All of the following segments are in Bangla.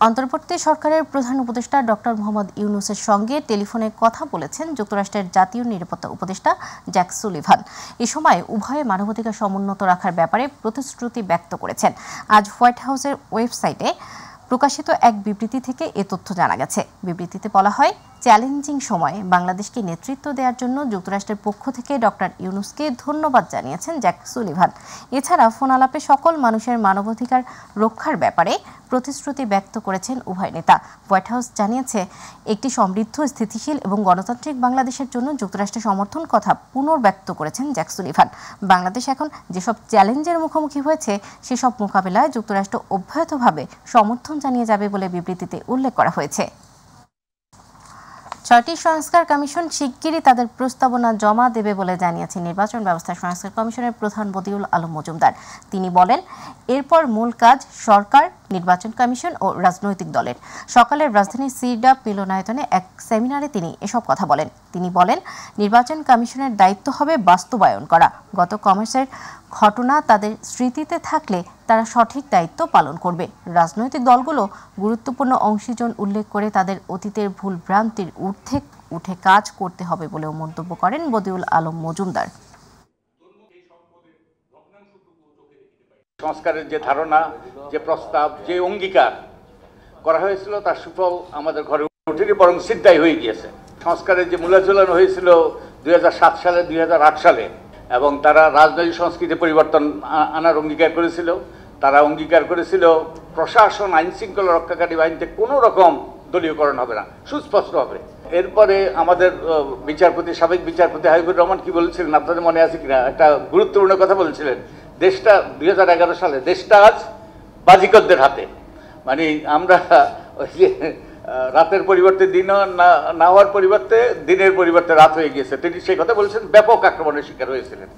অন্তর্বর্তী সরকারের প্রধান উপদেষ্টা ডক্টর মোহাম্মদ ইউনূসের সঙ্গে টেলিফোনে কথা বলেছেন যুক্তরাষ্ট্রের জাতীয় নিরাপত্তা উপদেষ্টা জ্যাক সুলিভান। এ সময় উভয়ে মানবাধিকার সমুন্নত রাখার ব্যাপারে প্রতিশ্রুতি ব্যক্ত করেছেন। আজ হোয়াইট হাউসের ওয়েবসাইটে প্রকাশিত এক বিবৃতি থেকে এ তথ্য জানা গেছে। বিবৃতিতে বলা হয়, চ্যালেঞ্জিং সময়ে বাংলাদেশকে নেতৃত্ব দেওয়ার জন্য যুক্তরাষ্ট্রের পক্ষ থেকে ডক্টর ইউনূসকে ধন্যবাদ জানিয়েছেন জ্যাক সুলিভান। এছাড়া ফোন আলাপে সকল মানুষের মানবাধিকার রক্ষার ব্যাপারে প্রতিশ্রুতি ব্যক্ত করেছেন উভয় নেতা। হোয়াইট হাউস জানিয়েছে, একটি সমৃদ্ধ, স্থিতিশীল এবং গণতান্ত্রিক বাংলাদেশের জন্য যুক্তরাষ্ট্রের সমর্থন কথা পুনর্ব্যক্ত করেছেন জ্যাক সুলিভান। বাংলাদেশ এখন যেসব চ্যালেঞ্জের মুখোমুখি হয়েছে সেসব মোকাবেলায় যুক্তরাষ্ট্র অব্যাহতভাবে সমর্থন জানিয়ে যাবে বলে বিবৃতিতে উল্লেখ করা হয়েছে। ৬টি সংস্কার কমিশন শিগগিরই তাদের প্রস্তাবনা জমা দেবে বলে জানিয়েছে নির্বাচন ব্যবস্থা সংস্কার কমিশনের প্রধান বদিউল আলম মজুমদার। তিনি বলেন, এরপর মূল কাজ সরকার, নির্বাচন কমিশন ও রাজনৈতিক দলের। সকালে রাজধানীর সিডাপ মিলনায়তনে এক সেমিনারে তিনি এসব কথা বলেন। তিনি বলেন, নির্বাচন কমিশনের দায়িত্ব হবে বাস্তবায়ন করা। গত কমার্সের ঘটনা তাদের স্মৃতিতে থাকলে তারা সঠিক দায়িত্ব পালন করবে। রাজনৈতিক দলগুলো গুরুত্বপূর্ণ অংশীজন উল্লেখ করে তাদের অতীতের ভুল ভ্রান্তির ঊর্ধ্বে উঠে কাজ করতে হবে বলেও মন্তব্য করেন বদিউল আলম মজুমদার। সংস্কারের যে ধারণা, যে প্রস্তাব, যে অঙ্গীকার করা হয়েছিল তার সুফল আমাদের ঘরে উঠেনি, বরং সিদ্ধাই হয়ে গিয়েছে। সংস্কারের যে মূল্যাচলন হয়েছিল 2007 সালে, 2008 সালে, এবং তারা রাজনৈতিক সংস্কৃতি পরিবর্তন আনার অঙ্গীকার করেছিল। তারা অঙ্গীকার করেছিল প্রশাসন, আইন শৃঙ্খলা রক্ষাকারী বাহিনীতে কোনো রকম দলীয়করণ হবে না, সুস্পষ্ট হবে। এরপরে আমাদের বিচারপতি, সাবেক বিচারপতি হাবিবুর রহমান কি বলেছিলেন আপনাদের মনে আছে কিনা, একটা গুরুত্বপূর্ণ কথা বলেছিলেন, দেশটা 2011 সালে দেশটা আজ বাজিকরদের হাতে। মানে আমরা ওই যে রাতের পরিবর্তে দিন না হওয়ার পরিবর্তে দিনের পরিবর্তে রাত হয়ে গিয়েছে, তিনি সেই কথা বলেছেন, ব্যাপক আক্রমণের শিকার হয়েছিলেন।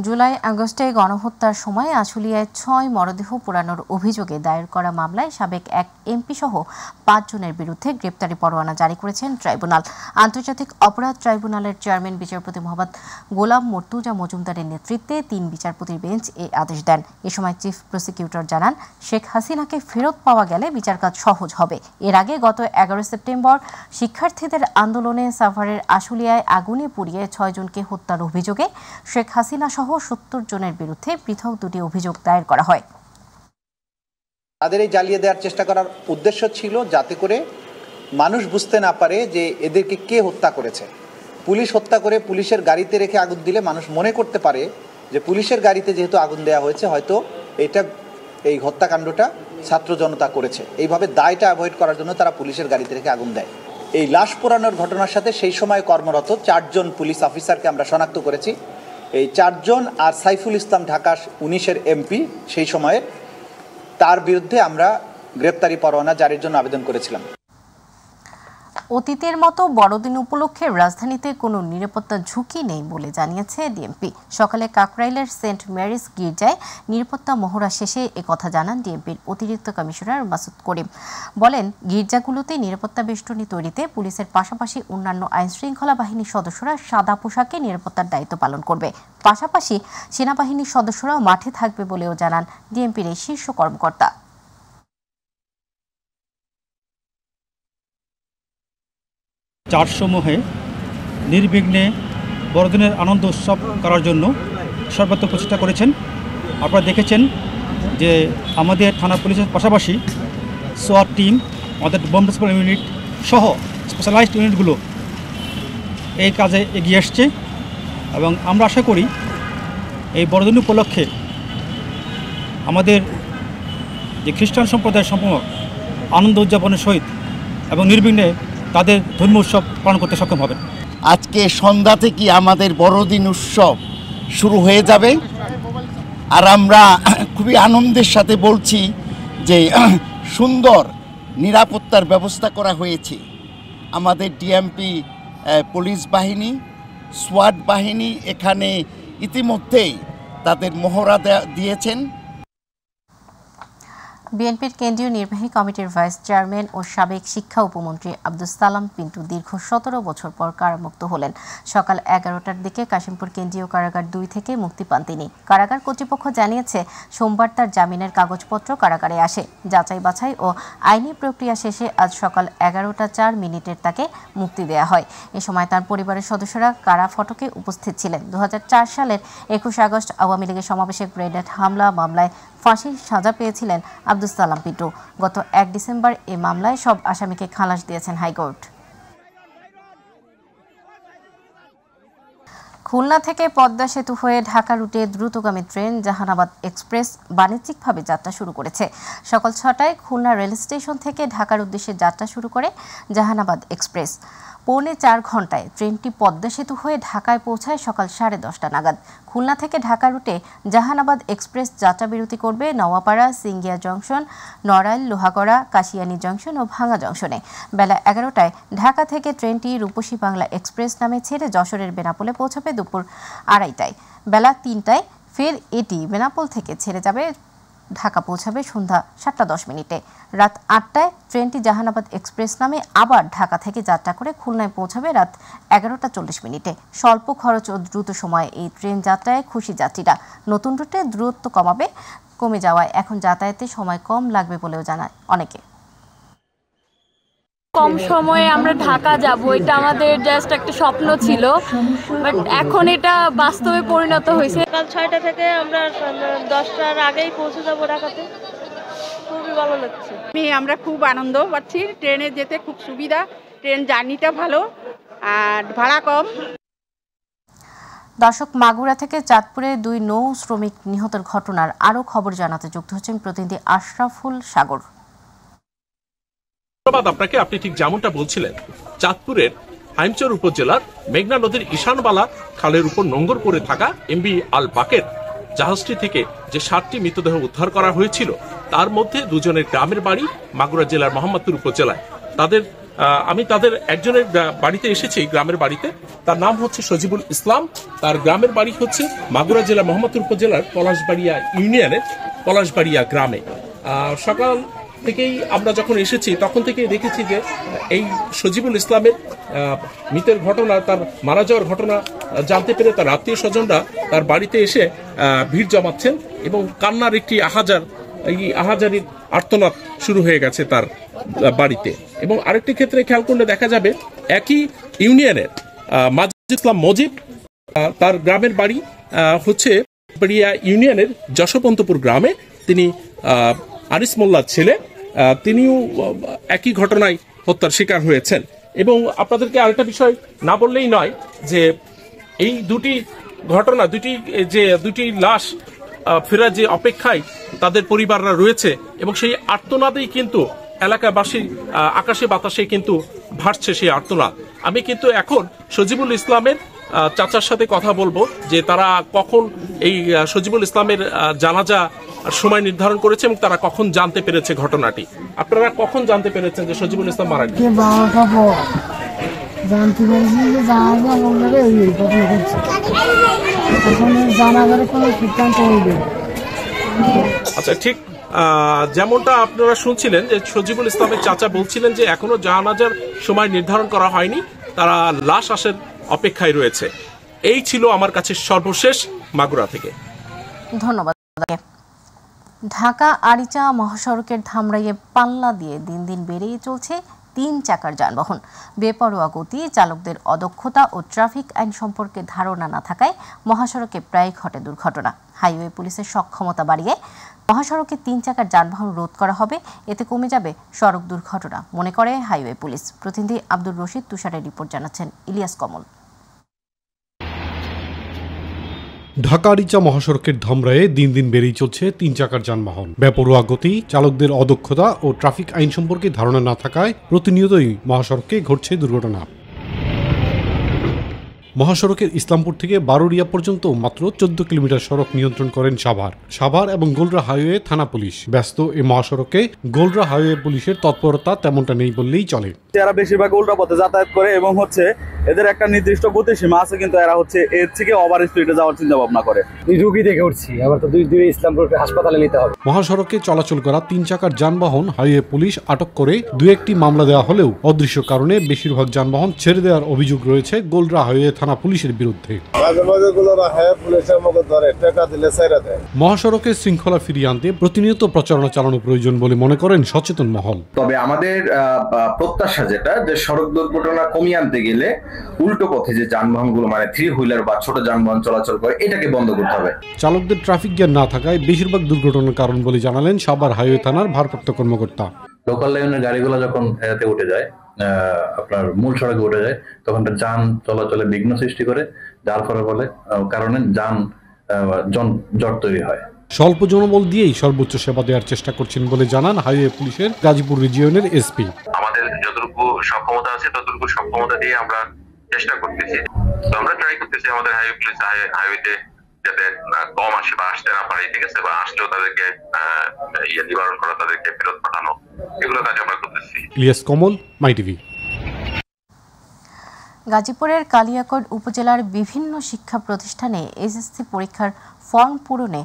জুলাই আগস্টে গণহত্যার সময় আশুলিয়ায় ৬ মরদেহ পোড়ানোর অভিযোগে দায়ের করা মামলায় সাবেক এক এমপি সহ ৫ জনের বিরুদ্ধে গ্রেপ্তারি পরোয়ানা জারি করেছেন ট্রাইব্যুনাল। আন্তর্জাতিক অপরাধ ট্রাইব্যুনালের চেয়ারম্যান বিচারপতি মোহাম্মদ গোলাম মর্তুজা মজুমদারের নেতৃত্বে ৩ বিচারপতির বেঞ্চ এই আদেশ দেন। এ সময় চিফ প্রসিকিউটর জানান, শেখ হাসিনাকে ফেরত পাওয়া গেলে বিচার কাজ সহজ হবে। এর আগে গত ১১ সেপ্টেম্বর শিক্ষার্থীদের আন্দোলনে সাভারের আশুলিয়ায় আগুনে পুড়িয়ে ৬ জনকে হত্যার অভিযোগে শেখ হাসিনা সহ ৭০ জনের বিরুদ্ধে পৃথক ২টি অভিযোগ দায়ের করা হয়। তাদের এই জ্বালিয়ে দেওয়ার চেষ্টা করার উদ্দেশ্য ছিল যাতে করে মানুষ বুঝতে না পারে যে এদেরকে কে হত্যা করেছে। পুলিশ হত্যা করে পুলিশের গাড়িতে রেখে আগুন দিলে মানুষ মনে করতে পারে যে পুলিশের গাড়িতে যেহেতু আগুন দেওয়া হয়েছে, হয়তো এই হত্যাকাণ্ডটা ছাত্র জনতা করেছে। এইভাবে দায়টা অ্যাভয়েড করার জন্য তারা পুলিশের গাড়িতে রেখে আগুন দেয়। এই লাশ পোড়ানোর ঘটনার সাথে সেই সময় কর্মরত ৪ জন পুলিশ অফিসারকে আমরা শনাক্ত করেছি। এই ৪ জন আর সাইফুল ইসলাম ঢাকা ১৯-এর এমপি সেই সময়ের, তার বিরুদ্ধে আমরা গ্রেপ্তারি পরোয়ানা জারির জন্য আবেদন করেছিলাম। অতীতের মতো বড়দিন উপলক্ষে রাজধানীতে কোনো নিরাপত্তা ঝুঁকি নেই বলে জানিয়েছে ডিএমপি। সকালে কাকরাইলের সেন্ট মেরিস গির্জায় নিরাপত্তা মহড়া শেষে একথা জানান ডিএমপির অতিরিক্ত কমিশনার মাসুদ করিম। বলেন, গির্জাগুলোতে নিরাপত্তা বেষ্টনী তৈরিতে পুলিশের পাশাপাশি অন্যান্য আইনশৃঙ্খলা বাহিনীর সদস্যরা সাদা পোশাকে নিরাপত্তার দায়িত্ব পালন করবে। পাশাপাশি সেনাবাহিনীর সদস্যরাও মাঠে থাকবে বলেও জানান ডিএমপির এই শীর্ষ কর্মকর্তা। চার্জসমূহে নির্বিঘ্নে বড়দিনের আনন্দ উৎসব করার জন্য সর্বাত্মক প্রচেষ্টা করেছেন। আপনারা দেখেছেন যে আমাদের থানা পুলিশের পাশাপাশি সোয়াট টিম, আমাদের বোম ডিসপোজাল ইউনিট সহ স্পেশালাইজড ইউনিটগুলো এই কাজে এগিয়ে আসছে এবং আমরা আশা করি এই বড়দিন উপলক্ষে আমাদের যে খ্রিস্টান সম্প্রদায়ের সম্পূর্ণ আনন্দ উদযাপনের সহিত এবং নির্বিঘ্নে তাদের ধর্মীয় উৎসব পালন করতে সক্ষম হবে। আজকে সন্ধ্যা থেকে আমাদের বড়দিন উৎসব শুরু হয়ে যাবে, আর আমরা খুবই আনন্দের সাথে বলছি যে সুন্দর নিরাপত্তার ব্যবস্থা করা হয়েছে। আমাদের ডিএমপি পুলিশ বাহিনী, সোয়াট বাহিনী এখানে ইতিমধ্যেই তাদের মহড়া দিয়েছেন। বিএনপির কেন্দ্রীয় নির্বাহী কমিটির ভাইস চেয়ারম্যান ও সাবেক শিক্ষা উপমন্ত্রী আব্দুস সালাম পিন্টু দীর্ঘ 17 বছর পর কারামুক্ত হলেন। সকাল 11টার দিকে কাশিমপুর কেন্দ্রীয় কারাগার 2 থেকে মুক্তি পান তিনি। কারাগার কর্তৃপক্ষ জানিয়েছে সোমবার তার জামিনের কাগজপত্র কারাগারে আসে। যাচাই বাছাই ও আইনি প্রক্রিয়া শেষে আজ সকাল 11:04 তাকে মুক্তি দেওয়া হয়। এ সময় তার পরিবারের সদস্যরা কারা ফটকে উপস্থিত ছিলেন। 2004 সালের 21 আগস্ট আওয়ামী লীগের সমাবেশে গ্রেনেড হামলা মামলায় ফাঁসির সাজা পেয়েছিলেন আব্দুস সালাম পিন্টু। গত 1 ডিসেম্বর এই মামলায় সব আসামিকে খালাস দিয়েছেন হাইকোর্ট। খুলনা থেকে পদ্মা সেতু হয়ে ঢাকা রুটে দ্রুতগামী ট্রেন জাহানাবাদ এক্সপ্রেস বাণিজ্যিকভাবে যাত্রা শুরু করেছে। সকাল 6টায় খুলনা রেল স্টেশন থেকে ঢাকার উদ্দেশ্যে যাত্রা শুরু করে জাহানাবাদ এক্সপ্রেস। পৌনে 4 ঘন্টায় ট্রেনটি পদ্মা সেতু হয়ে ঢাকায় পৌঁছায় সকাল 10:30 নাগাদ। খুলনা থেকে ঢাকা রুটে জাহানাবাদ এক্সপ্রেস যাত্রা বিরতি করবে নওয়াপাড়া, সিঙ্গিয়া জংশন, নড়াইল, লোহাগড়া, কাশিয়ানী জংশন ও ভাঙ্গা জংশনে। বেলা 11টায় ঢাকা থেকে ট্রেনটি রূপসী বাংলা এক্সপ্রেস নামে ছেড়ে যশোরের বেনাপোলে পৌঁছাবে দুপুর 2:30টায়। বেলা 3টায় ফের এটি বেনাপোল থেকে ছেড়ে যাবে, ঢাকা পৌঁছাবে সন্ধ্যা 7:10। রাত 8টায় ট্রেনটি জাহানাবাদ এক্সপ্রেস নামে আবার ঢাকা থেকে যাত্রা করে খুলনায় পৌঁছাবে রাত 11:40। স্বল্প খরচ ও দ্রুত সময়ে এই ট্রেন যাত্রায় খুশি যাত্রীরা। নতুন রুটে দূরত্ব কমে যাওয়ায় এখন যাতায়াতে সময় কম লাগবে বলেও জানায় অনেকে। কম সময়ে আমরা ঢাকা যাব, এটা আমাদের জাস্ট একটা স্বপ্ন ছিল, বাট এখন এটা বাস্তবে পরিণত হয়েছে। সকাল 6টা থেকে আমরা 10টার আগেই পৌঁছে যাবো ঢাকাতে। খুবই ভালো লাগছে। আমরা খুব আনন্দ পাচ্ছি, ট্রেনে যেতে খুব সুবিধা, ট্রেন জার্নিটা ভালো আর ভাড়া কম। দর্শক, মাগুরা থেকে চাঁদপুরে 2 নৌ শ্রমিক নিহতের ঘটনার আরও খবর জানাতে যুক্ত হচ্ছেন প্রতিনিধি আশরাফুল সাগর। আপনাকে আপনি ঠিক যেমনটা বলছিলেন, চাঁদপুরের হাইমচর উপজেলার মেঘনা নদীর ঈশানবালা খালের উপর নোঙ্গর করে থাকা এমভি আল বাকের জাহাজটি থেকে যে 7টি মৃতদেহ উদ্ধার করা হয়েছিল তার মধ্যে 2 জনের গ্রামের বাড়ি মাগুরা জেলার মোহাম্মদপুর উপজেলায়। আমি তাদের একজনের বাড়িতে এসেছি, গ্রামের বাড়িতে। তার নাম হচ্ছে সজিবুল ইসলাম। তার গ্রামের বাড়ি হচ্ছে মাগুরা জেলার মোহাম্মদপুর উপজেলার পলাশবাড়িয়া ইউনিয়নের পলাশবাড়িয়া গ্রামে। সকাল থেকেই আমরা যখন এসেছি তখন থেকেই দেখেছি যে এই সজিবুল ইসলামের মৃতের ঘটনা, তার মারা যাওয়ার ঘটনা জানতে পেরে তার আত্মীয় স্বজনরা তার বাড়িতে এসে ভিড় জমাচ্ছেন এবং কান্নার একটি আহাজারির আর্তনাদ শুরু হয়ে গেছে তার বাড়িতে। এবং আরেকটি ক্ষেত্রে খেয়াল করলে দেখা যাবে একই ইউনিয়নের মাজিদ ইসলাম মজিব, তার গ্রামের বাড়ি হচ্ছে ইউনিয়নের যশবন্তপুর গ্রামে। তিনি আরিস মোল্লার ছেলে, তিনিও একই ঘটনায় হত্যার শিকার হয়েছেন। এবং আপনাদেরকে আরেকটা বিষয় না বললেই নয় যে এই দুটি ঘটনা, দুটি লাশ ফেরার যে অপেক্ষায় তাদের পরিবাররা রয়েছে এবং সেই আর্তনাদেই কিন্তু এলাকাবাসী আকাশে বাতাসে কিন্তু ভাসছে সেই আর্তনাদ। আমি কিন্তু এখন সজিবুল ইসলামের চাচার সাথে কথা বলবো যে তারা কখন এই সজিবুল ইসলামের জানাজা সময় নির্ধারণ করেছে এবং তারা কখন জানতে পেরেছে ঘটনাটি। আপনারা কখন জানতে পেরেছেন যে সজিবুল ইসলাম মারা গেছে? জানতে পেরেছি যে জানাজা বললে এই ঘটনা ঘটছে, এখন জানাজার কোনো সিদ্ধান্ত হইবে। আচ্ছা, ঠিক যেমনটা আপনারা শুনছিলেন যে সজিবুল ইসলামের চাচা বলছিলেন যে এখনো জানাজার সময় নির্ধারণ করা হয়নি, তারা লাশ আসার অপেক্ষায় রয়েছে। এই ছিল আমার কাছে সর্বশেষ মাগুরা থেকে। ধন্যবাদ। ঢাকা আরিচা মহাসড়কের ধামরাইয়ে পাল্লা দিয়ে দিন দিন বেড়েই চলছে 3 চাকার যানবাহন। বেপরোয়া গতি, চালকদের অদক্ষতা ও ট্রাফিক আইন সম্পর্কে ধারণা না থাকায় মহাসড়কে প্রায় ঘটে দুর্ঘটনা। হাইওয়ে পুলিশের সক্ষমতা বাড়িয়ে মহাসড়কে 3 চাকার যানবাহন রোধ করা হবে, এতে কমে যাবে সড়ক দুর্ঘটনা মনে করে হাইওয়ে পুলিশ। প্রতিনিধি আব্দুর রশিদ তুষারের রিপোর্ট জানাচ্ছেন ইলিয়াস কমল। ঢাকা আরিচা মহাসড়কের ধামরায়ে দিন দিন বেড়েই চলছে 3 চাকার যানবাহন। বেপরোয়া গতি, চালকদের অদক্ষতা ও ট্রাফিক আইন সম্পর্কে ধারণা না থাকায় প্রতিনিয়তই মহাসড়কে ঘটছে দুর্ঘটনা। মহাসড়কের ইসলামপুর থেকে বারুরিয়া পর্যন্ত মাত্র 14 কিলোমিটার সড়ক নিয়ন্ত্রণ করেন সাভার এবং গোলরা হাইওয়ে থানা পুলিশ। ব্যস্ত এই মহাসড়কে গোলরা হাইওয়ে পুলিশের তৎপরতা তেমনটা নেই বললেই চলে। যারা বেশিরভাগ উল্টা পথে যাতায়াত করে এবং এদের একটা নির্দিষ্ট গতিসীমা আছে, কিন্তু এরা হচ্ছে এর থেকে ওভার স্পিডে যাওয়ার চিন্তা ভাবনা করে। রুগী দেখে উঠছি, আবার তো দূরে ইসলামপুর হাসপাতালে নিতে হবে। মহাসড়কে চলাচল করা 3 চাকার যানবাহন হাইওয়ে পুলিশ আটক করে 2-1টি মামলা দেওয়া হলেও অদৃশ্য কারণে বেশিরভাগ যানবাহন ছেড়ে দেওয়ার অভিযোগ রয়েছে গোলরা হাইওয়ে থানা পুলিশের বিরুদ্ধে। মহাসড়কে শৃঙ্খলা ফিরিয়ে আনতে প্রতিনিয়ত প্রচারণা চালানো প্রয়োজন বলে মনে করেন সচেতন মহল। তবে আমাদের প্রত্যাশা যেটা, যে সড়ক দুর্ঘটনা কমিয়ে আনতে গেলে উল্টো পথে যে যানবাহনগুলো মানে 3 হুইলার বা ছোট যানবাহন চলাচল করে, এটাকে বন্ধ করতে হবে। চালকদের ট্রাফিক জ্ঞান না থাকায় বেশিরভাগ দুর্ঘটনার কারণ বলে জানালেন সাভার হাইওয়ে থানার ভারপ্রাপ্ত কর্মকর্তা। লোকাল লাইনের গাড়িগুলো যখন এতে উঠে যায়, আপনার মূল সড়কে উঠে যায়, তখন যান চলাচলে বিঘ্ন সৃষ্টি করে, যার ফলে কারণে জট তৈরি হয়। স্বল্প জনবল দিয়েই সর্বোচ্চ সেবা দেওয়ার চেষ্টা করছেন বলে জানান হাইওয়ে পুলিশের গাজীপুর রিজিয়নের এসপি। আমাদের যতটুকু সক্ষমতা আছে ততটুকু সক্ষমতা দিয়ে আমরা চেষ্টা করতেছি। তো আমরা ট্রাই করতেছি আমাদের হাইওয়ে পুলিশ হাইওয়েতে যাতে কম আসে বা আসতে না পারে, ঠিক আছে, বা আসলেও তাদেরকে নিবারণ করা, তাদেরকে ফেরত পাঠানো, এগুলো কাজ আমরা করতেছি। ইলিয়াস কমল, মাই টিভি। গাজীপুরের কালিয়াকৈর উপজেলার বিভিন্ন শিক্ষা প্রতিষ্ঠানে এসএসসি পরীক্ষার ফর্ম পূরণে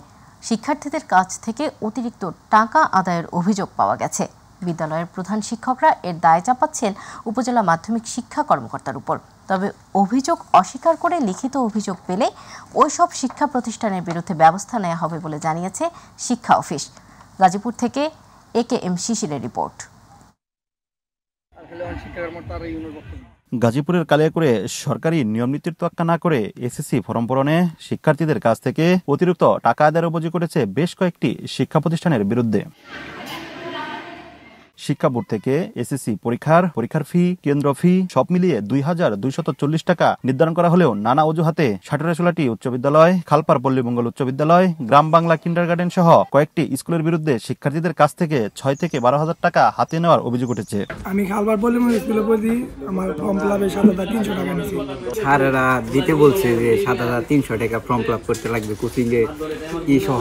শিক্ষার্থীদের কাছ থেকে অতিরিক্ত টাকা আদায়ের অভিযোগ পাওয়া গেছে। বিদ্যালয়ের প্রধান শিক্ষকরা এর দায় চাপাচ্ছেন উপজেলা মাধ্যমিক শিক্ষা কর্মকর্তার উপর। তবে অভিযোগ অস্বীকার করে লিখিত অভিযোগ পেলে ওইসব শিক্ষা প্রতিষ্ঠানের বিরুদ্ধে ব্যবস্থা নেওয়া হবে বলে জানিয়েছে শিক্ষা অফিস। গাজীপুর থেকে AKM শিশিরের রিপোর্ট। গাজীপুরের কালিয়াকৈরে সরকারি নিয়মনীতির তোয়াক্কা না করে এসএসসি ফর্ম পূরণে শিক্ষার্থীদের কাছ থেকে অতিরিক্ত টাকা আদায়ের অভিযোগ করেছে বেশ কয়েকটি শিক্ষা প্রতিষ্ঠানের বিরুদ্ধে। শিক্ষা বোর্ড থেকে এসএসসি পরীক্ষার ফি, কেন্দ্র ফি সব মিলিয়ে 2240 টাকা নির্ধারণ করা হলেও নানা অজুহাতে সাটুরাশোলাটি উচ্চ বিদ্যালয়, খালপার পল্লীমঙ্গল উচ্চ বিদ্যালয়, গ্রাম বাংলা কিন্ডারগার্টেন সহ কয়েকটি স্কুলের বিরুদ্ধে শিক্ষার্থীদের কাছ থেকে 6 থেকে 12,000 টাকা হাতিয়ে নেওয়ার অভিযোগ উঠেছে। আমি খালপার পল্লীমঙ্গল স্কুলে পড়ি, আমার ফর্ম ফিলাপে 7,300 টাকা নিয়েছি। স্যারেরা দিতে বলছে যে 7,300 টাকা ফর্ম ফিলাপ করতে লাগবে, কোচিং এ কি সহ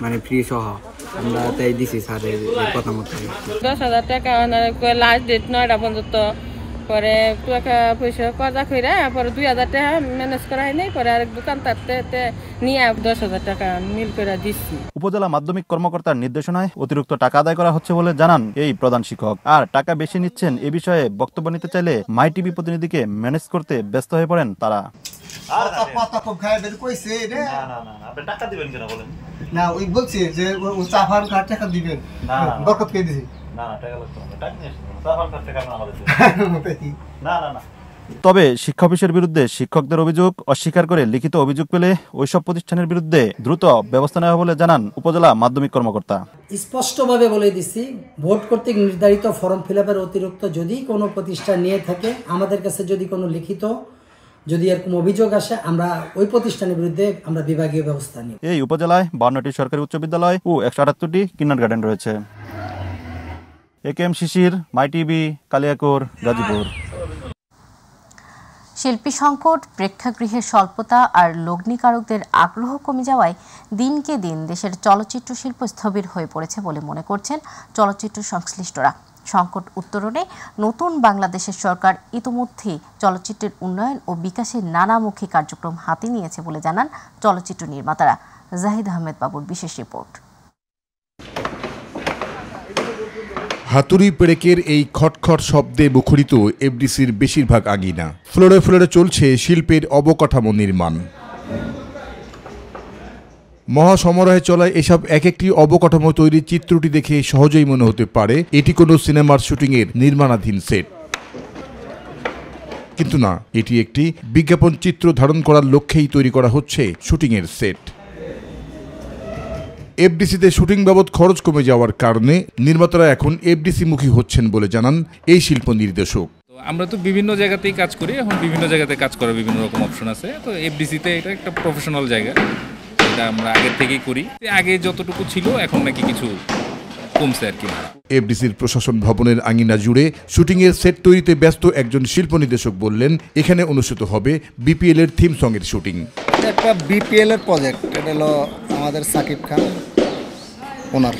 মানে ফ্রি সহ। আমরা তাই দিছি স্যারের কথা মতো। 10,000 টাকা লাস্ট ডেট 9টা পর্যন্ত, পরে টাকা পয়সা কজা কইরা পরে 2,000 টাকা ম্যানেজ করা হয় নাই, পরে আরেক দোকান তাতে নিয়ে 10,000 টাকা মিল করে দিচ্ছি। উপজেলা মাধ্যমিক কর্মকর্তার নির্দেশনায় অতিরিক্ত টাকা আদায় করা হচ্ছে বলে জানান এই প্রধান শিক্ষক। আর টাকা বেশি নিচ্ছেন এ বিষয়ে বক্তব্য নিতে চাইলে মাই টিভি প্রতিনিধিকে ম্যানেজ করতে ব্যস্ত হয়ে পড়েন তারা। না ওই বলছি যে ও চাফার কার টাকা দিবেন, বরকত কে দিছি না টাকা লাগতো না, টাকা নিয়ে চাফার কার টাকা আমাদের না না না। তবে শিক্ষা অফিসের বিরুদ্ধে শিক্ষকদের অভিযোগ অস্বীকার করে লিখিত অভিযোগ পেলে ওইসব প্রতিষ্ঠানের বিরুদ্ধে দ্রুত ব্যবস্থা নেওয়া বলে জানান উপজেলা মাধ্যমিক কর্মকর্তা। স্পষ্টভাবে বলে দিচ্ছি, বোর্ড কর্তৃক নির্ধারিত ফর্ম ফিলাপের অতিরিক্ত যদি কোনো প্রতিষ্ঠান নিয়ে থাকে, আমাদের কাছে যদি কোনো লিখিত যদি এরকম অভিযোগ আসে, আমরা ওই প্রতিষ্ঠানের বিরুদ্ধে আমরা বিভাগীয় ব্যবস্থা নিই। এই উপজেলায় 52টি সরকারি উচ্চ বিদ্যালয় ও 178টি কিন্ডারগার্টেন রয়েছে। AKM শিশির, মাই টিভি, কালিয়াকৈর, গাজীপুর। শিল্পী সংকট, প্রেক্ষাগৃহের স্বল্পতা আর লগ্নিকারকদের আগ্রহ কমে যাওয়ায় দিনকে দিন দেশের চলচ্চিত্র শিল্প স্থবির হয়ে পড়েছে বলে মনে করছেন চলচ্চিত্র সংশ্লিষ্টরা। সংকট উত্তরণে নতুন বাংলাদেশের সরকার ইতোমধ্যেই চলচ্চিত্রের উন্নয়ন ও বিকাশের নানামুখী কার্যক্রম হাতে নিয়েছে বলে জানান চলচ্চিত্র নির্মাতারা। জাহিদ আহমেদ বাবুর বিশেষ রিপোর্ট। হাতুড়ি পেরেকের এই খটখট শব্দে মুখরিত এফডিসির বেশিরভাগ আঙিনা। ফ্লোরে ফ্লোরে চলছে শিল্পের অবকাঠামো নির্মাণ। মহাসমারোহে চলা এসব এক একটি অবকাঠামো তৈরির চিত্রটি দেখে সহজেই মনে হতে পারে এটি কোনো সিনেমার শুটিংয়ের নির্মাণাধীন সেট, কিন্তু না, এটি একটি বিজ্ঞাপন চিত্র ধারণ করার লক্ষ্যেই তৈরি করা হচ্ছে শুটিংয়ের সেট। এফডিসিতে শুটিং বাবদ খরচ কমে যাওয়ার কারণে নির্মাতারা এখন এফডিসি মুখী হচ্ছেন বলে জানান এই শিল্প নির্দেশক। আমরা তো বিভিন্ন জায়গাতেই কাজ করি, এখন বিভিন্ন জায়গাতে কাজ করার বিভিন্ন রকম অপশন আছে। তো এফডিসিতে এটা একটা প্রফেশনাল জায়গা, এটা আমরা আগের থেকেই করি। আগে যতটুকু ছিল এখন নাকি কিছু কমছে আর কি। এফডিসির প্রশাসন ভবনের আঙিনা জুড়ে শুটিংয়ের সেট তৈরিতে ব্যস্ত একজন শিল্প নির্দেশক বললেন, এখানে অনুষ্ঠিত হবে বিপিএল এর থিম সং এর শুটিং। একটা বিপিএল এর প্রজেক্ট, এটা হলো আমাদের সাকিব খান ওনার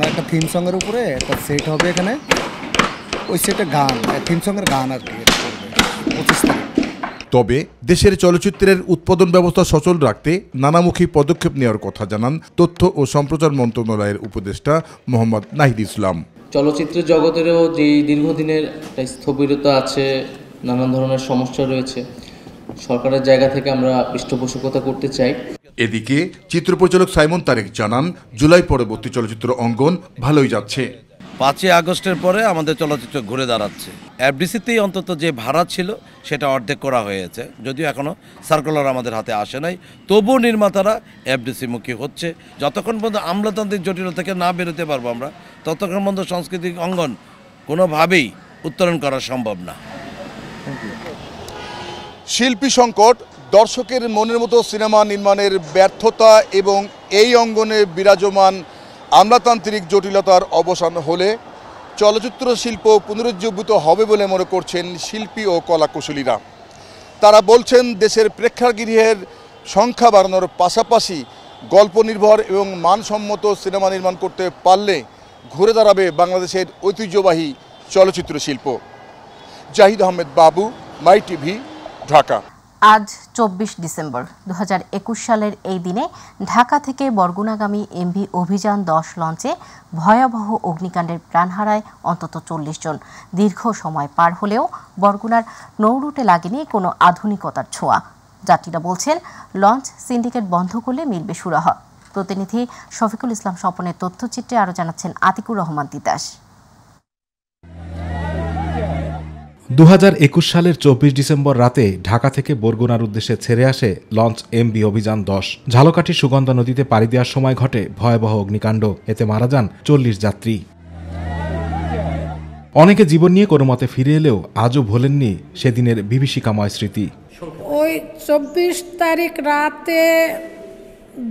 একটা থিম সং এর উপরে একটা সেট হবে এখানে। ওই সেটে গান, থিম সং এর গান আর কি 25 তারিখ। তবে দেশের চলচ্চিত্রের উৎপাদন ব্যবস্থা সচল রাখতে নানামুখী পদক্ষেপ নেওয়ার কথা জানান তথ্য ও সম্প্রচার মন্ত্রণালয়ের উপদেষ্টা মোহাম্মদ নাহিদ ইসলাম। চলচ্চিত্র জগতেরও যে দীর্ঘদিনের স্থবিরতা আছে, নানান ধরনের সমস্যা রয়েছে, সরকারের জায়গা থেকে আমরা পৃষ্ঠপোষকতা করতে চাই। এদিকে চিত্র পরিচালক সাইমন তারেক জানান, জুলাই পরবর্তী চলচ্চিত্র অঙ্গন ভালোই যাচ্ছে। 5ই আগস্টের পরে আমাদের চলচ্চিত্র ঘুরে দাঁড়াচ্ছে। এফডিসিতেই অন্তত যে ভাড়া ছিল সেটা অর্ধেক করা হয়েছে, যদিও এখনও সার্কুলার আমাদের হাতে আসে নাই। তবুও নির্মাতারা এফডিসি মুখী হচ্ছে। যতক্ষণ পর্যন্ত আমলাতান্ত্রিক জটিলতা থেকে না বেরোতে পারবো আমরা, ততক্ষণ পর্যন্ত সাংস্কৃতিক অঙ্গন কোনোভাবেই উত্তরণ করা সম্ভব না। শিল্পী সংকট, দর্শকের মনের মতো সিনেমা নির্মাণের ব্যর্থতা এবং এই অঙ্গনে বিরাজমান আমলাতান্ত্রিক জটিলতার অবসান হলে চলচ্চিত্র শিল্প পুনরুজ্জীবিত হবে বলে মনে করছেন শিল্পী ও কলাকুশলীরা। তারা বলছেন, দেশের প্রেক্ষাগৃহের সংখ্যা বাড়ানোর পাশাপাশি গল্প নির্ভর এবং মানসম্মত সিনেমা নির্মাণ করতে পারলে ঘুরে দাঁড়াবে বাংলাদেশের ঐতিহ্যবাহী চলচ্চিত্র শিল্প। জাহিদ আহমেদ বাবু, মাই টিভি, ঢাকা। আজ 24 ডিসেম্বর 2021 সালের এই দিনে ঢাকা থেকে বরগুনাগামী এমভি অভিযান 10 লঞ্চে ভয়াবহ অগ্নিকাণ্ডের প্রাণ হারায় অন্তত 40 জন। দীর্ঘ সময় পার হলেও বরগুনার নৌরুটে লাগেনি কোনো আধুনিকতার ছোঁয়া। যাত্রীরা বলছেন, লঞ্চ সিন্ডিকেট বন্ধ করলে মিলবে সুরাহা। প্রতিনিধি শফিকুল ইসলাম স্বপনের তথ্যচিত্রে আরও জানাচ্ছেন আতিকুর রহমান তিতাস। 2021 সালের 24 ডিসেম্বর রাতে ঢাকা থেকে বরগুনার উদ্দেশ্যে ছেড়ে আসে লঞ্চ এমভি অভিযান 10। ঝালকাঠি সুগন্ধা নদীতে পাড়ি দেওয়ার সময় ঘটে ভয়াবহ অগ্নিকাণ্ড। এতে মারা যান 40 যাত্রী। অনেকে জীবন নিয়ে কোনো মতে ফিরে এলেও আজও ভোলেননি সেদিনের বিভীষিকাময় স্মৃতি। ওই 24 তারিখ রাতে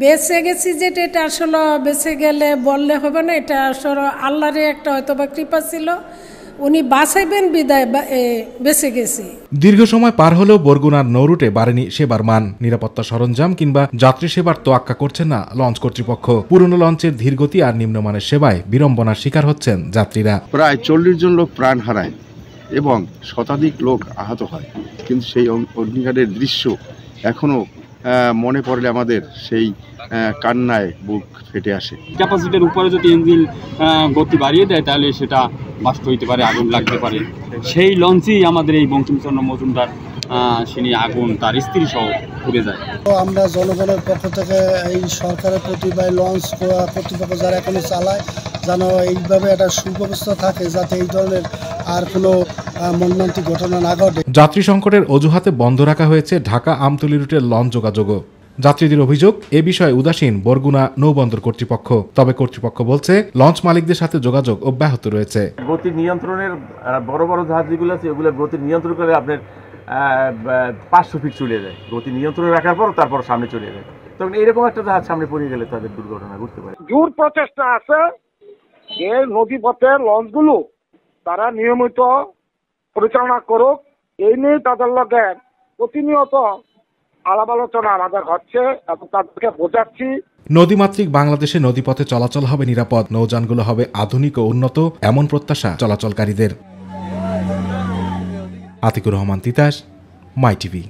বেঁচে গেছি, যেটা এটা আসলে বেঁচে গেলে বললে হবে না, এটা আসলে আল্লাহর একটা হয়তো বা কৃপা ছিল, উনি বাঁচাইবেন বিদায় বেঁচে গেছি। দীর্ঘ সময় পার হলেও বরগুনার নৌরুটে বাড়েনি সেবার মান। নিরাপত্তা সরঞ্জাম কিংবা যাত্রী সেবার তোয়াক্কা করছে না লঞ্চ কর্তৃপক্ষ। পুরনো লঞ্চের ধীরগতি আর নিম্নমানের সেবায় বিড়ম্বনার শিকার হচ্ছেন যাত্রীরা। প্রায় 40 জন লোক প্রাণ হারায় এবং শতাধিক লোক আহত হয়, কিন্তু সেই অগ্নিকাণ্ডের দৃশ্য এখনো মনে পড়লে আমাদের সেই কান্নায় বুক ফেটে আসে। ক্যাপাসিটির উপরে যদি ইঞ্জিন গতি বাড়িয়ে দেয় তাহলে সেটা বাস্ট হইতে পারে, আগুন লাগতে পারে। সেই লঞ্চেই আমাদের এই বঙ্কিমচন্দ্র মজুমদার তিনি আগুন তার স্ত্রী সহ পুড়ে যায়। তো আমরা জনগণের পক্ষ থেকে এই সরকারের প্রতি বা লঞ্চ কর্তৃপক্ষ যারা এখনো চালায়, যেন এইভাবে একটা সুব্যবস্থা থাকে, যাতে এই ধরনের আর কোনো মর্মান্তিক ঘটনা না ঘটে। যাত্রী সংকটের অজুহাতে বন্ধ রাখা হয়েছে ঢাকা আমতলী রুটের লঞ্চ যোগাযোগও। যাত্রীদের অভিযোগ, এ বিষয়ে উদাসীন বরগুনা নৌবন্দর কর্তৃপক্ষ। তবে কর্তৃপক্ষ বলছে, লঞ্চ মালিকদের সাথে যোগাযোগ অব্যাহত রয়েছে। গতি নিয়ন্ত্রণের বড় বড় জাহাজ যেগুলো আছে, ওগুলো গতি নিয়ন্ত্রণ করে আপনার 500 ফিট চলে যায়। গতি নিয়ন্ত্রণে রাখার পর তারপর সামনে চলে যায়। তখন এইরকম একটা জাহাজ সামনে পড়ে গেলে তাদের দুর্ঘটনা ঘটতে পারে। জোর প্রচেষ্টা আছে যে নদীপথের লঞ্চগুলো তারা নিয়মিত পরিচালনা করুক, এই নিয়ে তাদের লগে প্রতিনিয়ত আলাপ আলোচনা আমাদের হচ্ছে এবং তাদেরকে বোঝাচ্ছি। নদীমাতৃক বাংলাদেশে নদীপথে চলাচল হবে নিরাপদ, নৌযানগুলো হবে আধুনিক ও উন্নত, এমন প্রত্যাশা চলাচলকারীদের। আতিকুর রহমান তিতাস, মাই টিভি।